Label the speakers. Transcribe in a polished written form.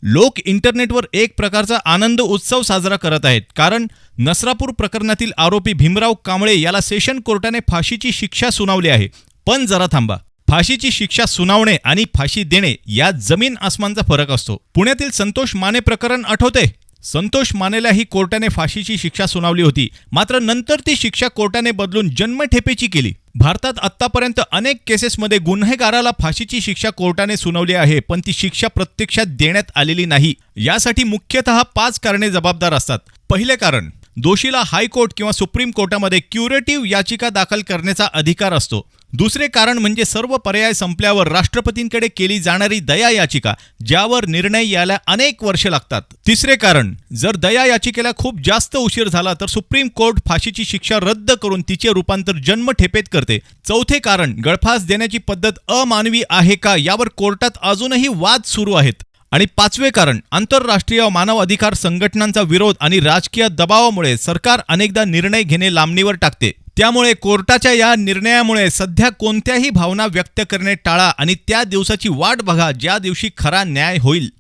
Speaker 1: लोक इंटरनेटवर एक प्रकारचा आनंद उत्सव साजरा करत आहेत, कारण नसरापूर प्रकरणातील आरोपी भीमराव कांबळे याला सेशन कोर्टाने फाशीची शिक्षा सुनावली आहे. पण जरा थांबा, फाशीची शिक्षा सुनावणे आणि फाशी देणे यात जमीन आसमानचा फरक असतो. पुण्यातील संतोष माने प्रकरण आठवते? संतोष मानेलाही कोर्टाने फाशीची शिक्षा सुनावली होती, मात्र नंतर ती शिक्षा कोर्टाने बदलून जन्मठेपेची केली. भारतात आतापर्यंत अनेक केसेसमध्ये गुन्हेगाराला फाशीची शिक्षा कोर्टाने सुनावली आहे, पण ती शिक्षा प्रत्यक्षात देण्यात आलेली नाही. यासाठी मुख्यतः 5 कारणे जबाबदार असतात. पहिले कारण, दोषीला हायकोर्ट किंवा सुप्रीम कोर्टामध्ये क्युरेटिव्ह याचिका दाखल करण्याचा अधिकार असतो. दुसरे कारण म्हणजे सर्व पर्याय संपल्यावर राष्ट्रपतींकडे केली जाणारी दया याचिका, ज्यावर निर्णय यायला अनेक वर्षे लागतात. तिसरे कारण, जर दया याचिकेला खूप जास्त उशीर झाला तर सुप्रीम कोर्ट फाशीची शिक्षा रद्द करून तिचे रूपांतर जन्मठेपेत करते. चौथे कारण, गळफास देण्याची पद्धत अमानवी आहे का यावर कोर्टात अजूनही वाद सुरू आहेत. आणि 5वे कारण, आंतरराष्ट्रीय मानव अधिकार संघटनांचा विरोध आणि राजकीय दबावामुळे सरकार अनेकदा निर्णय घेणे लांबणीवर टाकते. त्यामुळे कोर्टाच्या या निर्णयामुळे सध्या कोणत्याही भावना व्यक्त करणे टाळा आणि त्या दिवसाची वाट बघा ज्या दिवशी खरा न्याय होईल.